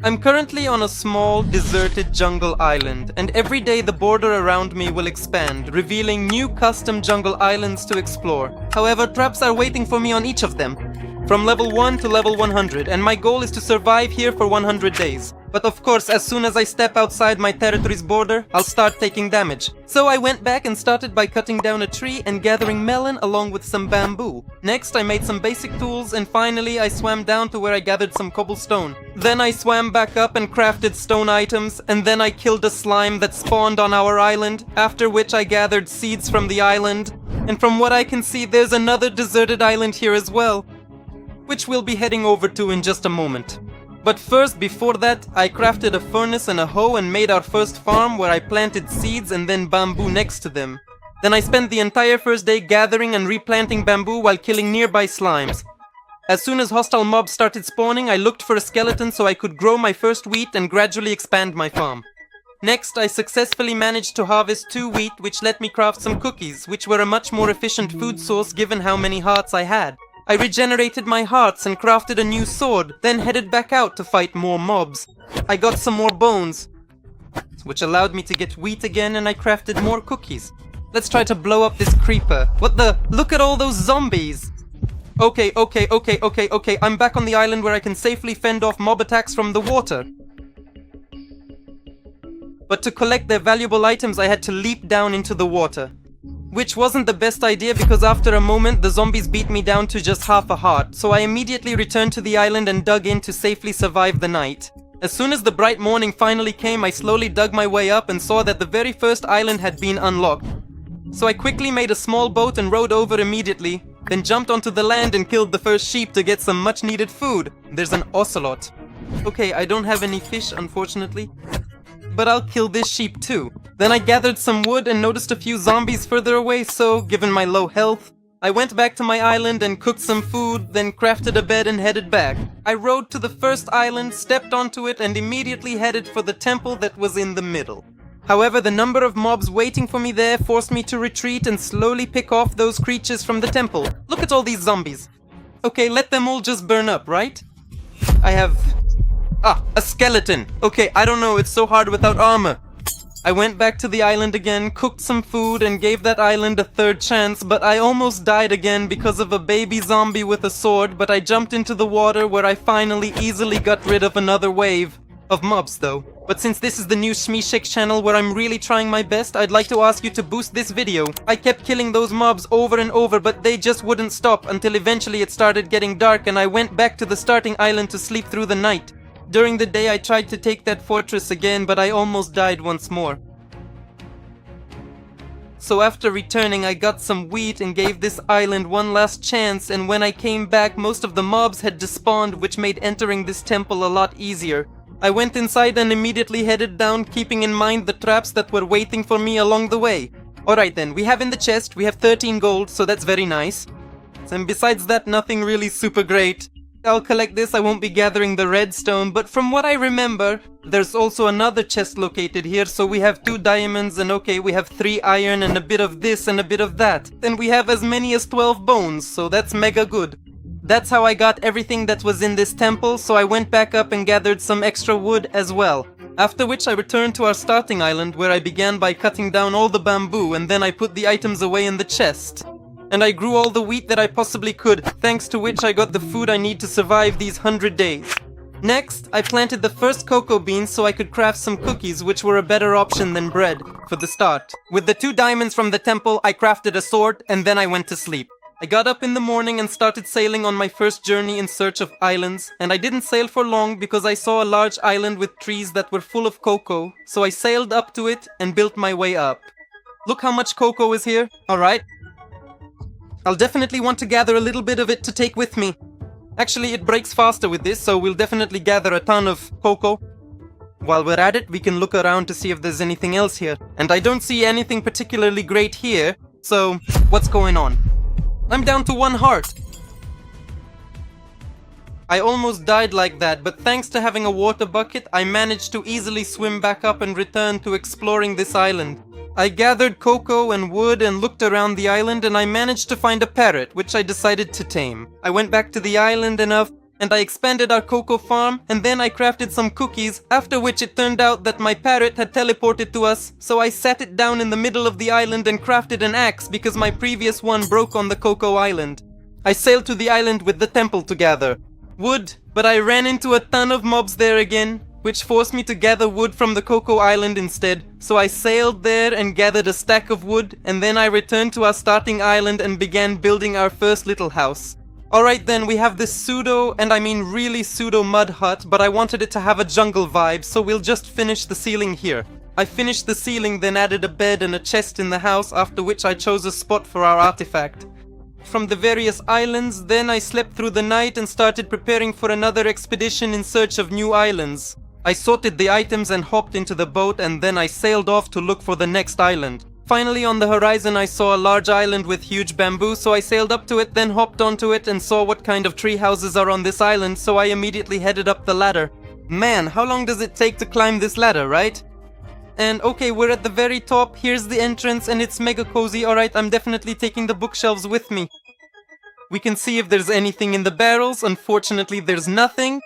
I'm currently on a small, deserted jungle island, and every day the border around me will expand, revealing new custom jungle islands to explore. However, traps are waiting for me on each of them, from level 1 to level 100, and my goal is to survive here for 100 days. But of course, as soon as I step outside my territory's border, I'll start taking damage. So I went back and started by cutting down a tree and gathering melon along with some bamboo. Next, I made some basic tools, and finally I swam down to where I gathered some cobblestone. Then I swam back up and crafted stone items, and then I killed a slime that spawned on our island, after which I gathered seeds from the island. And from what I can see, there's another deserted island here as well, which we'll be heading over to in just a moment. But first, before that, I crafted a furnace and a hoe and made our first farm where I planted seeds and then bamboo next to them. Then I spent the entire first day gathering and replanting bamboo while killing nearby slimes. As soon as hostile mobs started spawning, I looked for a skeleton so I could grow my first wheat and gradually expand my farm. Next, I successfully managed to harvest 2 wheat, which let me craft some cookies, which were a much more efficient food source given how many hearts I had. I regenerated my hearts and crafted a new sword, then headed back out to fight more mobs. I got some more bones, which allowed me to get wheat again, and I crafted more cookies. Let's try to blow up this creeper. What the? Look at all those zombies! Okay, I'm back on the island where I can safely fend off mob attacks from the water. But to collect their valuable items, I had to leap down into the water. Which wasn't the best idea because after a moment the zombies beat me down to just half a heart, so I immediately returned to the island and dug in to safely survive the night. As soon as the bright morning finally came, I slowly dug my way up and saw that the very first island had been unlocked. So I quickly made a small boat and rowed over immediately, then jumped onto the land and killed the first sheep to get some much needed food. There's an ocelot. Okay, I don't have any fish unfortunately, but I'll kill this sheep too. Then I gathered some wood and noticed a few zombies further away, so given my low health, I went back to my island and cooked some food, then crafted a bed and headed back. I rode to the first island, stepped onto it, and immediately headed for the temple that was in the middle. However, the number of mobs waiting for me there forced me to retreat and slowly pick off those creatures from the temple. Look at all these zombies. Okay, let them all just burn up, right? I have... a skeleton. Okay, I don't know, it's so hard without armor. I went back to the island again, cooked some food, and gave that island a third chance, but I almost died again because of a baby zombie with a sword, but I jumped into the water where I finally easily got rid of another wave. Of mobs though. But since this is the new Shmishek channel where I'm really trying my best, I'd like to ask you to boost this video. I kept killing those mobs over and over, but they just wouldn't stop until eventually it started getting dark and I went back to the starting island to sleep through the night. During the day I tried to take that fortress again, but I almost died once more. So after returning, I got some wheat and gave this island one last chance, and when I came back most of the mobs had despawned, which made entering this temple a lot easier. I went inside and immediately headed down, keeping in mind the traps that were waiting for me along the way. Alright then, we have in the chest, we have 13 gold, so that's very nice. And besides that, nothing really super great. I'll collect this, I won't be gathering the redstone, but from what I remember, there's also another chest located here, so we have 2 diamonds and okay, we have 3 iron and a bit of this and a bit of that. Then we have as many as 12 bones, so that's mega good. That's how I got everything that was in this temple, so I went back up and gathered some extra wood as well. After which I returned to our starting island where I began by cutting down all the bamboo and then I put the items away in the chest. And I grew all the wheat that I possibly could, thanks to which I got the food I need to survive these 100 days. Next, I planted the first cocoa beans so I could craft some cookies, which were a better option than bread for the start. With the 2 diamonds from the temple, I crafted a sword and then I went to sleep. I got up in the morning and started sailing on my first journey in search of islands, and I didn't sail for long because I saw a large island with trees that were full of cocoa, so I sailed up to it and built my way up. Look how much cocoa is here, alright? I'll definitely want to gather a little bit of it to take with me. Actually, it breaks faster with this, so we'll definitely gather a ton of cocoa. While we're at it, we can look around to see if there's anything else here. And I don't see anything particularly great here, so what's going on? I'm down to 1 heart. I almost died like that, but thanks to having a water bucket, I managed to easily swim back up and return to exploring this island. I gathered cocoa and wood and looked around the island and I managed to find a parrot, which I decided to tame. I went back to the island and and I expanded our cocoa farm, and then I crafted some cookies, after which it turned out that my parrot had teleported to us, so I sat it down in the middle of the island and crafted an axe because my previous one broke on the Cocoa Island. I sailed to the island with the temple to gather wood, but I ran into a ton of mobs there again, which forced me to gather wood from the Cocoa Island instead, so I sailed there and gathered a stack of wood, and then I returned to our starting island and began building our first little house. Alright then, we have this pseudo, and I mean really pseudo mud hut, but I wanted it to have a jungle vibe, so we'll just finish the ceiling here. I finished the ceiling, then added a bed and a chest in the house, after which I chose a spot for our artifact. From the various islands, then I slept through the night and started preparing for another expedition in search of new islands. I sorted the items and hopped into the boat, and then I sailed off to look for the next island. Finally, on the horizon I saw a large island with huge bamboo, so I sailed up to it, then hopped onto it and saw what kind of tree houses are on this island, so I immediately headed up the ladder. Man, how long does it take to climb this ladder, right? And okay, we're at the very top, here's the entrance, and it's mega cozy. Alright, I'm definitely taking the bookshelves with me. We can see if there's anything in the barrels. Unfortunately, there's nothing.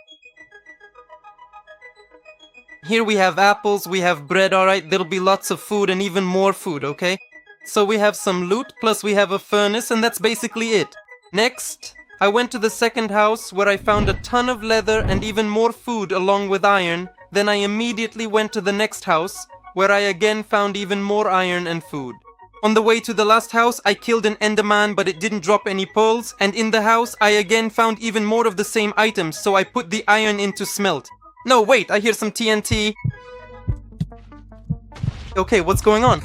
Here we have apples, we have bread, alright, there'll be lots of food and even more food, okay? So we have some loot, plus we have a furnace, and that's basically it. Next, I went to the second house, where I found a ton of leather and even more food along with iron. Then I immediately went to the next house, where I again found even more iron and food. On the way to the last house, I killed an enderman, but it didn't drop any pearls, and in the house, I again found even more of the same items, so I put the iron in to smelt. No, wait, I hear some TNT. Okay, what's going on?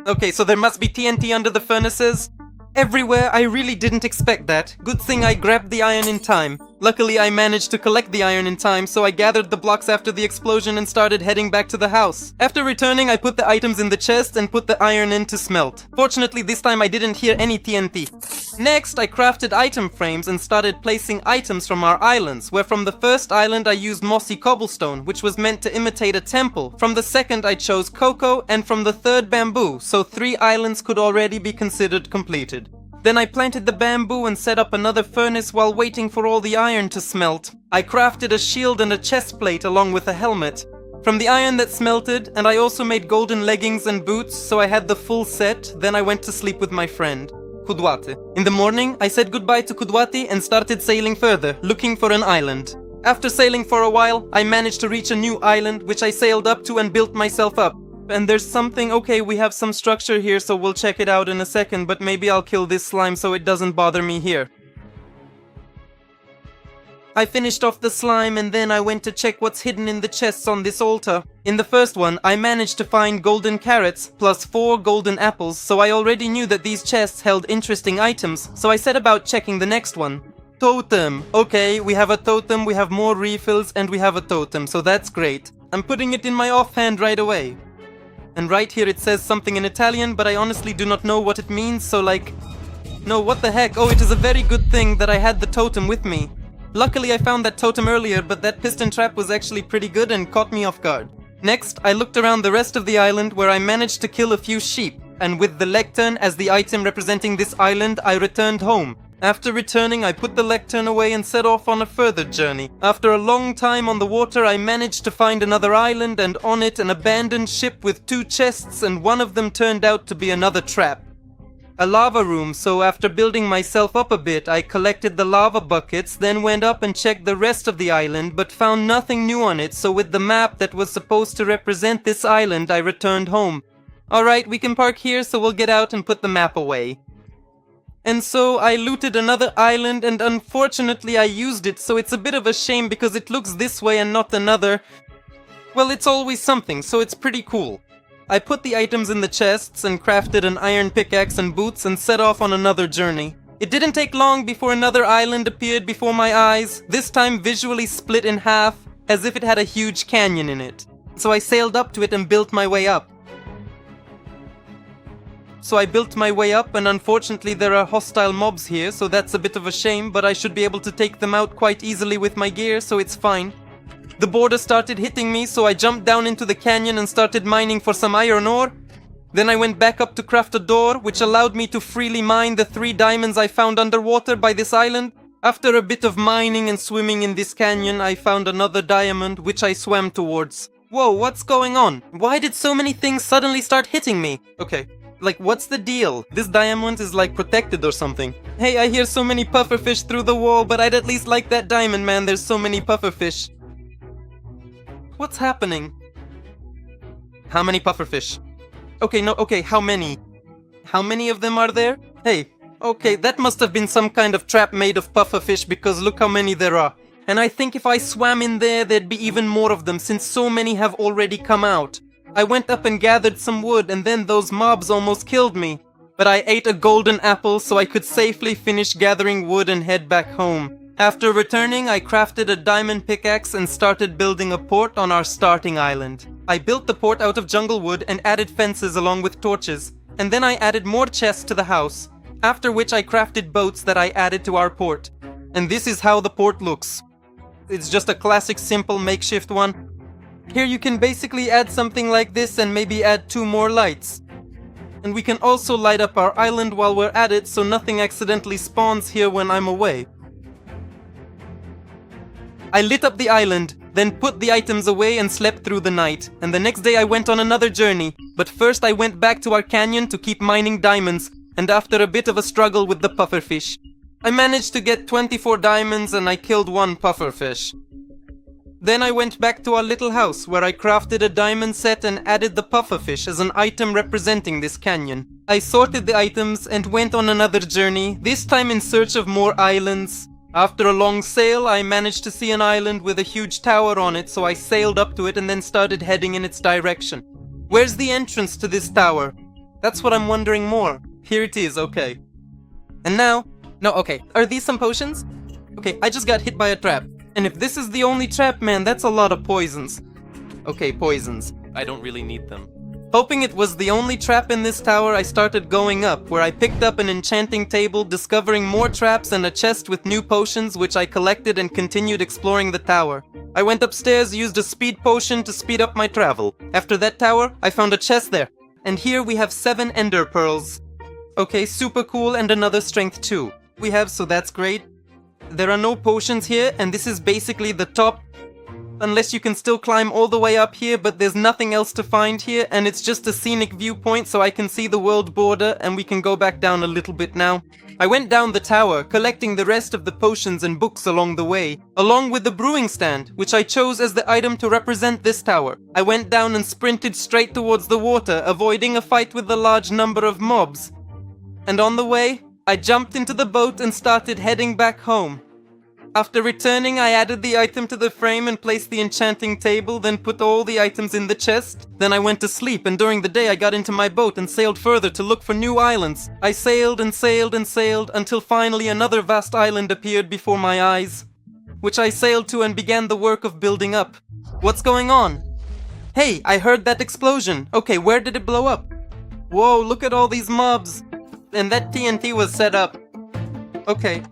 Okay, so there must be TNT under the furnaces. Everywhere, I really didn't expect that. Good thing I grabbed the iron in time. Luckily, I managed to collect the iron in time, so I gathered the blocks after the explosion and started heading back to the house. After returning, I put the items in the chest and put the iron in to smelt. Fortunately, this time I didn't hear any TNT. Next, I crafted item frames and started placing items from our islands, where from the first island I used mossy cobblestone, which was meant to imitate a temple. From the second I chose cocoa, and from the third bamboo, so 3 islands could already be considered completed. Then I planted the bamboo and set up another furnace while waiting for all the iron to smelt. I crafted a shield and a chest plate along with a helmet. From the iron that smelted, and I also made golden leggings and boots, so I had the full set. Then I went to sleep with my friend, Kudwate. In the morning, I said goodbye to Kudwati and started sailing further, looking for an island. After sailing for a while, I managed to reach a new island, which I sailed up to and built myself up. And there's something, okay, we have some structure here, so we'll check it out in a second, but maybe I'll kill this slime so it doesn't bother me here. I finished off the slime and then I went to check what's hidden in the chests on this altar. In the first one, I managed to find golden carrots, plus 4 golden apples, so I already knew that these chests held interesting items, so I set about checking the next one. Totem. Okay, we have a totem, we have more refills, and we have a totem, so that's great. I'm putting it in my offhand right away. And right here it says something in Italian, but I honestly do not know what it means, so like... No, what the heck? Oh, it is a very good thing that I had the totem with me. Luckily I found that totem earlier, but that piston trap was actually pretty good and caught me off guard. Next, I looked around the rest of the island where I managed to kill a few sheep, and with the lectern as the item representing this island, I returned home. After returning, I put the lectern away and set off on a further journey. After a long time on the water, I managed to find another island and on it an abandoned ship with 2 chests, and one of them turned out to be another trap. A lava room, so after building myself up a bit, I collected the lava buckets, then went up and checked the rest of the island, but found nothing new on it, so with the map that was supposed to represent this island, I returned home. Alright, we can park here, so we'll get out and put the map away. And so I looted another island, and unfortunately I used it, so it's a bit of a shame because it looks this way and not another. Well, it's always something, so it's pretty cool. I put the items in the chests and crafted an iron pickaxe and boots and set off on another journey. It didn't take long before another island appeared before my eyes, this time visually split in half, as if it had a huge canyon in it. So I sailed up to it and built my way up. And unfortunately there are hostile mobs here, so that's a bit of a shame, but I should be able to take them out quite easily with my gear, so it's fine. The border started hitting me, so I jumped down into the canyon and started mining for some iron ore. Then I went back up to craft a door, which allowed me to freely mine the 3 diamonds I found underwater by this island. After a bit of mining and swimming in this canyon, I found another diamond, which I swam towards. Whoa, what's going on? Why did so many things suddenly start hitting me? Okay, like what's the deal? This diamond is like protected or something. Hey, I hear so many pufferfish through the wall, but I'd at least like that diamond, man. There's so many pufferfish. What's happening? How many pufferfish? Okay, how many? How many of them are there? Hey, okay, that must have been some kind of trap made of pufferfish because look how many there are. And I think if I swam in there, there'd be even more of them since so many have already come out. I went up and gathered some wood and then those mobs almost killed me. But I ate a golden apple so I could safely finish gathering wood and head back home. After returning, I crafted a diamond pickaxe and started building a port on our starting island. I built the port out of jungle wood and added fences along with torches. And then I added more chests to the house. After which I crafted boats that I added to our port. And this is how the port looks. It's just a classic simple makeshift one. Here you can basically add something like this and maybe add 2 more lights. And we can also light up our island while we're at it so nothing accidentally spawns here when I'm away. I lit up the island, then put the items away and slept through the night. And the next day I went on another journey. But first I went back to our canyon to keep mining diamonds. And after a bit of a struggle with the pufferfish, I managed to get 24 diamonds and I killed 1 pufferfish. Then I went back to our little house where I crafted a diamond set and added the pufferfish as an item representing this canyon. I sorted the items and went on another journey, this time in search of more islands. After a long sail, I managed to see an island with a huge tower on it, so I sailed up to it and then started heading in its direction. Where's the entrance to this tower? That's what I'm wondering more. Here it is, okay. And now... No, okay, are these some potions? Okay, I just got hit by a trap. And if this is the only trap, man, that's a lot of poisons. Okay, poisons. I don't really need them. Hoping it was the only trap in this tower, I started going up, where I picked up an enchanting table, discovering more traps and a chest with new potions, which I collected and continued exploring the tower. I went upstairs, used a speed potion to speed up my travel. After that tower, I found a chest there. And here we have 7 ender pearls. Okay, super cool, and another strength 2. We have, so that's great. There are no potions here, and this is basically the top. Unless you can still climb all the way up here, but there's nothing else to find here, and it's just a scenic viewpoint so I can see the world border, and we can go back down a little bit now. I went down the tower, collecting the rest of the potions and books along the way, along with the brewing stand, which I chose as the item to represent this tower. I went down and sprinted straight towards the water, avoiding a fight with a large number of mobs. And on the way, I jumped into the boat and started heading back home. After returning, I added the item to the frame and placed the enchanting table, then put all the items in the chest. Then I went to sleep, and during the day I got into my boat and sailed further to look for new islands. I sailed and sailed and sailed until finally another vast island appeared before my eyes, which I sailed to and began the work of building up. What's going on? Hey, I heard that explosion. Okay, where did it blow up? Whoa, look at all these mobs. And that TNT was set up. Okay,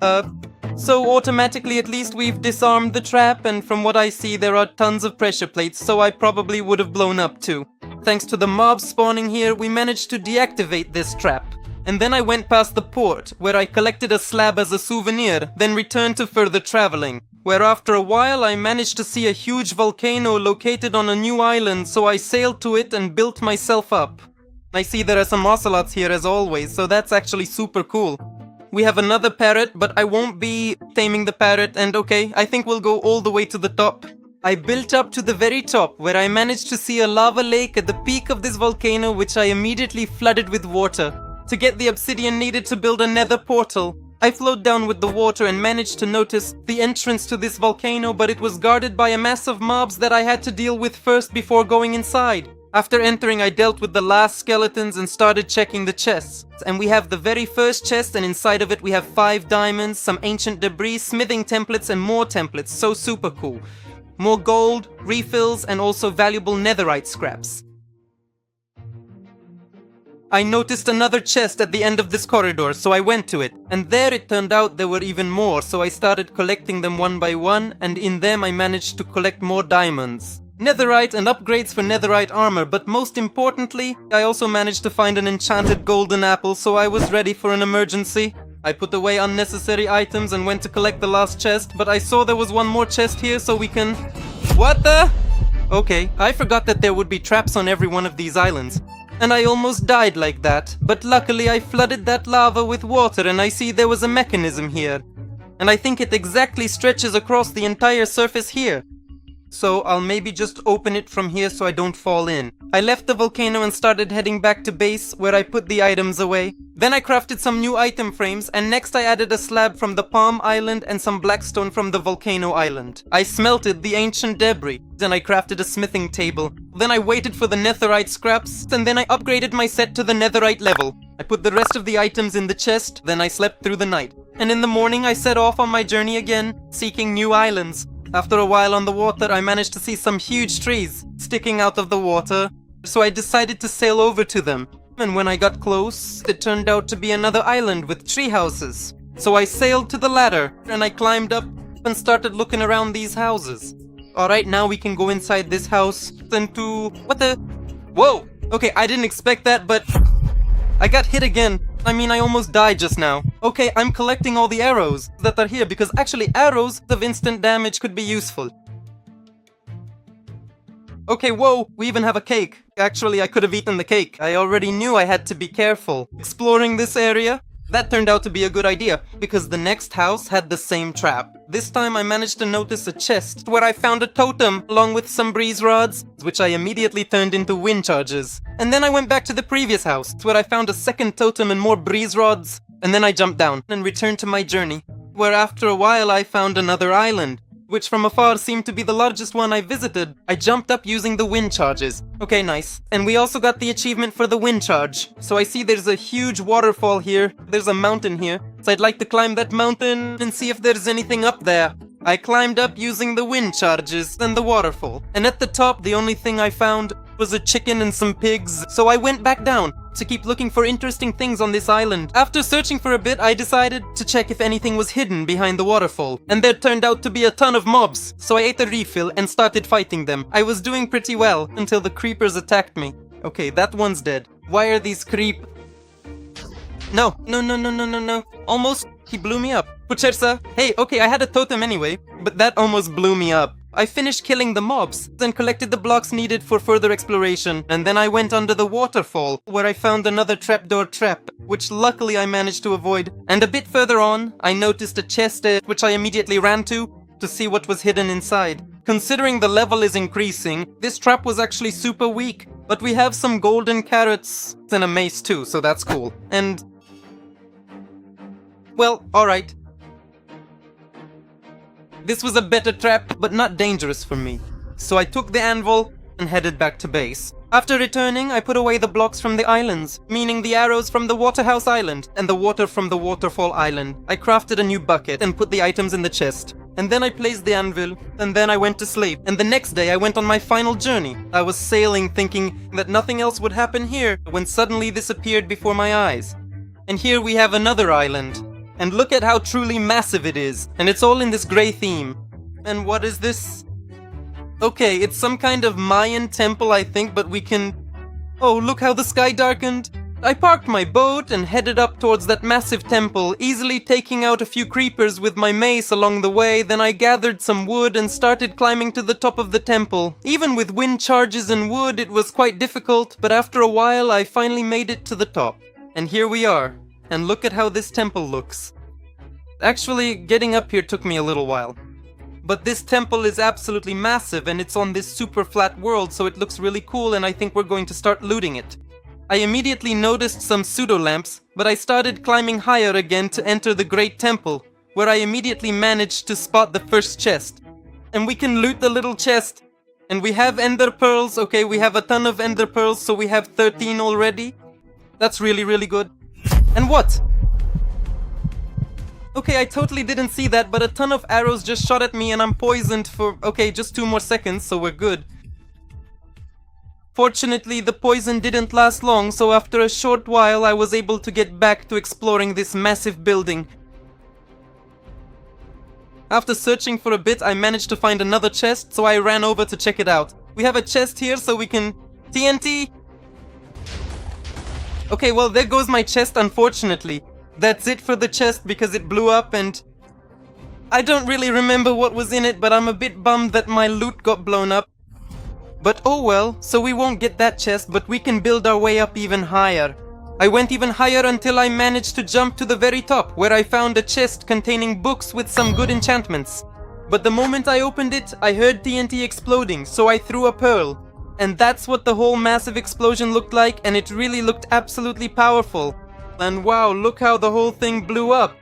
so automatically at least we've disarmed the trap, and from what I see there are tons of pressure plates, so I probably would have blown up too. Thanks to the mobs spawning here, we managed to deactivate this trap. And then I went past the port, where I collected a slab as a souvenir, then returned to further traveling. Where after a while I managed to see a huge volcano located on a new island, so I sailed to it and built myself up. I see there are some ocelots here as always, so that's actually super cool. We have another parrot, but I won't be taming the parrot, and okay, I think we'll go all the way to the top. I built up to the very top, where I managed to see a lava lake at the peak of this volcano, which I immediately flooded with water. To get the obsidian needed to build a nether portal, I flowed down with the water and managed to notice the entrance to this volcano, but it was guarded by a mass of mobs that I had to deal with first before going inside. After entering, I dealt with the last skeletons and started checking the chests. And we have the very first chest, and inside of it we have 5 diamonds, some ancient debris, smithing templates, and more templates. So super cool. More gold, refills, and also valuable netherite scraps. I noticed another chest at the end of this corridor, so I went to it. And there it turned out there were even more, so I started collecting them one by one, and in them I managed to collect more diamonds. Netherite and upgrades for netherite armor, but most importantly, I also managed to find an enchanted golden apple, so I was ready for an emergency. I put away unnecessary items and went to collect the last chest, but I saw there was one more chest here, so we can... What the? Okay, I forgot that there would be traps on every one of these islands. And I almost died like that, but luckily I flooded that lava with water and I see there was a mechanism here. And I think it exactly stretches across the entire surface here. So I'll maybe just open it from here so I don't fall in. I left the volcano and started heading back to base where I put the items away. Then I crafted some new item frames and next I added a slab from the Palm Island and some blackstone from the volcano island. I smelted the ancient debris. Then I crafted a smithing table. Then I waited for the netherite scraps and then I upgraded my set to the netherite level. I put the rest of the items in the chest, then I slept through the night. And in the morning I set off on my journey again, seeking new islands. After a while on the water, I managed to see some huge trees sticking out of the water, so I decided to sail over to them. And when I got close, it turned out to be another island with tree houses. So I sailed to the ladder, and I climbed up and started looking around these houses. Alright, now we can go inside this house and to... What the... Whoa! Okay, I didn't expect that, but... I got hit again. I mean, I almost died just now. Okay, I'm collecting all the arrows that are here because actually arrows of instant damage could be useful. Okay, whoa, we even have a cake. Actually, I could have eaten the cake. I already knew I had to be careful. Exploring this area, that turned out to be a good idea because the next house had the same trap. This time I managed to notice a chest where I found a totem along with some breeze rods, which I immediately turned into wind charges. And then I went back to the previous house where I found a second totem and more breeze rods. And then I jumped down and returned to my journey, where after a while I found another island, which from afar seemed to be the largest one I visited. I jumped up using the wind charges. Okay, nice. And we also got the achievement for the wind charge. So I see there's a huge waterfall here. There's a mountain here. So I'd like to climb that mountain and see if there's anything up there. I climbed up using the wind charges and the waterfall. And at the top, the only thing I found was a chicken and some pigs. So I went back down to keep looking for interesting things on this island. After searching for a bit, I decided to check if anything was hidden behind the waterfall. And there turned out to be a ton of mobs. So I ate a refill and started fighting them. I was doing pretty well until the creepers attacked me. Okay, that one's dead. Why are these creep... No. Almost, he blew me up. Puchersa, hey, okay, I had a totem anyway, but that almost blew me up. I finished killing the mobs, then collected the blocks needed for further exploration, and then I went under the waterfall, where I found another trapdoor trap, which luckily I managed to avoid. And a bit further on, I noticed a chest which I immediately ran to see what was hidden inside. Considering the level is increasing, this trap was actually super weak, but we have some golden carrots and a mace too, so that's cool. And... well, alright. This was a better trap, but not dangerous for me. So I took the anvil and headed back to base. After returning, I put away the blocks from the islands, meaning the arrows from the Waterhouse Island and the water from the Waterfall Island. I crafted a new bucket and put the items in the chest. And then I placed the anvil, and then I went to sleep. And the next day I went on my final journey. I was sailing thinking that nothing else would happen here, when suddenly this appeared before my eyes. And here we have another island. And look at how truly massive it is. And it's all in this grey theme. And what is this? Okay, it's some kind of Mayan temple, I think, but we can... Oh, look how the sky darkened. I parked my boat and headed up towards that massive temple, easily taking out a few creepers with my mace along the way. Then I gathered some wood and started climbing to the top of the temple. Even with wind charges and wood, it was quite difficult, but after a while I finally made it to the top. And here we are. And look at how this temple looks. Actually, getting up here took me a little while. But this temple is absolutely massive and it's on this super flat world, so it looks really cool and I think we're going to start looting it. I immediately noticed some pseudo-lamps, but I started climbing higher again to enter the Great Temple, where I immediately managed to spot the first chest. And we can loot the little chest. And we have ender pearls. Okay, we have a ton of ender pearls, so we have 13 already. That's really, really good. And what? Okay, I totally didn't see that, but a ton of arrows just shot at me and I'm poisoned for, okay, just 2 more seconds, so we're good. Fortunately, the poison didn't last long, so after a short while I was able to get back to exploring this massive building. After searching for a bit, I managed to find another chest, so I ran over to check it out. We have a chest here, so we can... TNT! Okay, well, there goes my chest, unfortunately. That's it for the chest because it blew up and I don't really remember what was in it, but I'm a bit bummed that my loot got blown up. But oh well, so we won't get that chest, but we can build our way up even higher. I went even higher until I managed to jump to the very top, where I found a chest containing books with some good enchantments. But the moment I opened it, I heard TNT exploding, so I threw a pearl. And that's what the whole massive explosion looked like, and it really looked absolutely powerful. And wow, look how the whole thing blew up.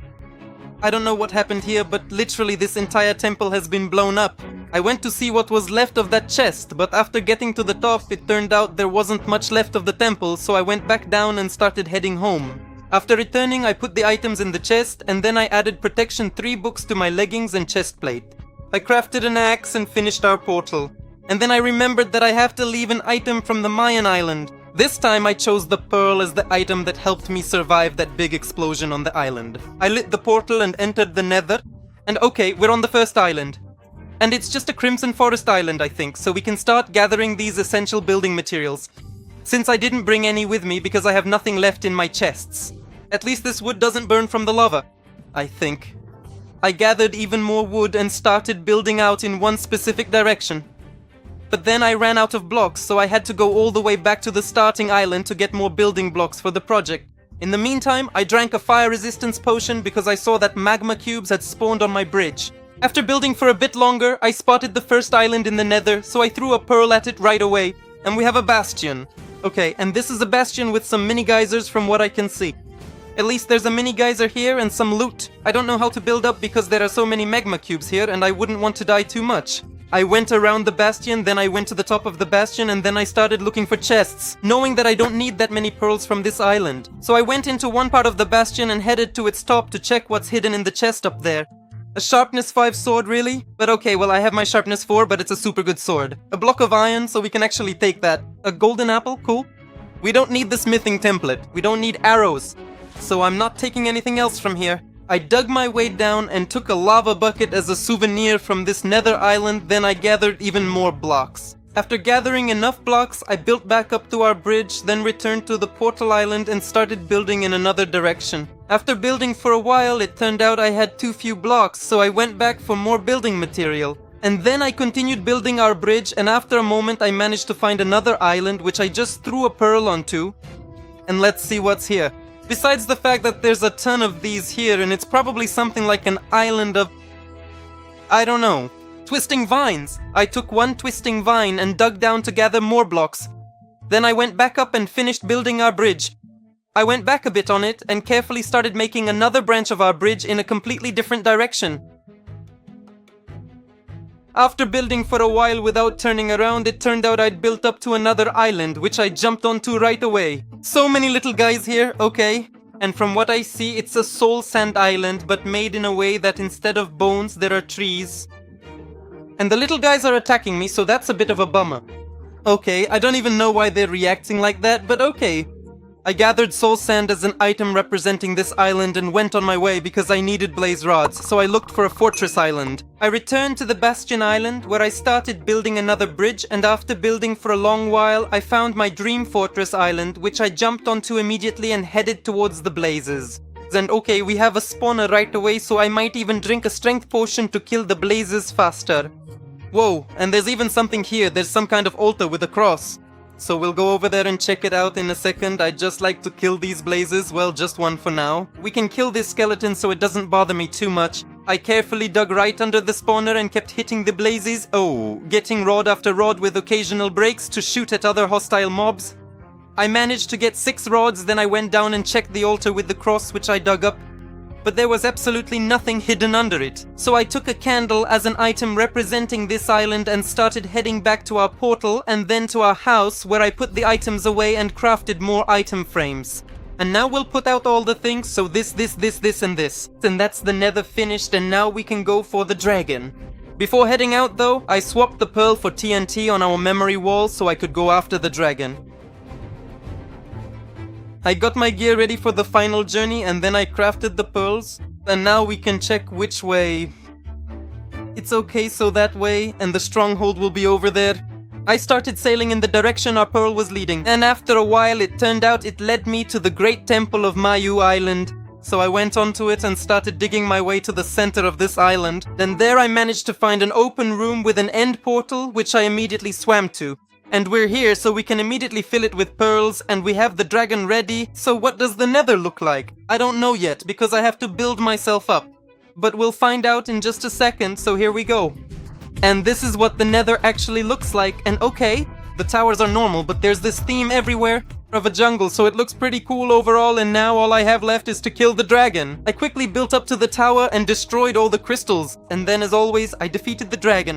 I don't know what happened here, but literally this entire temple has been blown up. I went to see what was left of that chest, but after getting to the top, it turned out there wasn't much left of the temple, so I went back down and started heading home. After returning, I put the items in the chest, and then I added Protection 3 books to my leggings and chest plate. I crafted an axe and finished our portal. And then I remembered that I have to leave an item from the Mayan island. This time I chose the pearl as the item that helped me survive that big explosion on the island. I lit the portal and entered the nether. And okay, we're on the first island. And it's just a Crimson Forest island, I think, so we can start gathering these essential building materials. Since I didn't bring any with me because I have nothing left in my chests. At least this wood doesn't burn from the lava, I think. I gathered even more wood and started building out in one specific direction. But then I ran out of blocks, so I had to go all the way back to the starting island to get more building blocks for the project. In the meantime, I drank a fire resistance potion because I saw that magma cubes had spawned on my bridge. After building for a bit longer, I spotted the first island in the nether, so I threw a pearl at it right away. And we have a bastion. Okay, and this is a bastion with some mini geysers from what I can see. At least there's a mini geyser here and some loot. I don't know how to build up because there are so many magma cubes here and I wouldn't want to die too much. I went around the bastion, then I went to the top of the bastion, and then I started looking for chests, knowing that I don't need that many pearls from this island. So I went into one part of the bastion and headed to its top to check what's hidden in the chest up there. A sharpness 5 sword, really? But okay, well I have my sharpness 4, but it's a super good sword. A block of iron, so we can actually take that. A golden apple, cool. We don't need the smithing template. We don't need arrows. So I'm not taking anything else from here. I dug my way down and took a lava bucket as a souvenir from this nether island, then I gathered even more blocks. After gathering enough blocks, I built back up to our bridge, then returned to the portal island and started building in another direction. After building for a while, it turned out I had too few blocks, so I went back for more building material. And then I continued building our bridge, and after a moment I managed to find another island which I just threw a pearl onto. And let's see what's here. Besides the fact that there's a ton of these here, and it's probably something like an island of... I don't know. Twisting vines! I took one twisting vine and dug down to gather more blocks. Then I went back up and finished building our bridge. I went back a bit on it and carefully started making another branch of our bridge in a completely different direction. After building for a while without turning around, it turned out I'd built up to another island, which I jumped onto right away. So many little guys here, okay. And from what I see, it's a soul sand island, but made in a way that instead of bones, there are trees. And the little guys are attacking me, so that's a bit of a bummer. Okay, I don't even know why they're reacting like that, but okay. I gathered soul sand as an item representing this island and went on my way because I needed blaze rods, so I looked for a fortress island. I returned to the Bastion Island where I started building another bridge, and after building for a long while, I found my dream fortress island, which I jumped onto immediately and headed towards the blazes. And okay, we have a spawner right away, so I might even drink a strength potion to kill the blazes faster. Whoa, and there's even something here. There's some kind of altar with a cross. So we'll go over there and check it out in a second. I'd just like to kill these blazes, well, just one for now. We can kill this skeleton so it doesn't bother me too much. I carefully dug right under the spawner and kept hitting the blazes. Oh, getting rod after rod with occasional breaks to shoot at other hostile mobs. I managed to get 6 rods, then I went down and checked the altar with the cross which I dug up. But there was absolutely nothing hidden under it. So I took a candle as an item representing this island and started heading back to our portal and then to our house where I put the items away and crafted more item frames. And now we'll put out all the things, so this and this. And that's the nether finished, and now we can go for the dragon. Before heading out though, I swapped the pearl for TNT on our memory wall so I could go after the dragon. I got my gear ready for the final journey and then I crafted the pearls. And now we can check which way. It's okay, so that way, and the stronghold will be over there. I started sailing in the direction our pearl was leading, and after a while it turned out it led me to the great temple of Mayu Island. so I went onto it and started digging my way to the center of this island. Then there I managed to find an open room with an end portal, which I immediately swam to. And we're here, so we can immediately fill it with pearls, and we have the dragon ready. So what does the nether look like? I don't know yet, because I have to build myself up. But we'll find out in just a second, so here we go. And this is what the nether actually looks like, and okay, the towers are normal, but there's this theme everywhere of a jungle, so it looks pretty cool overall, and now all I have left is to kill the dragon. I quickly built up to the tower and destroyed all the crystals, and then as always, I defeated the dragon.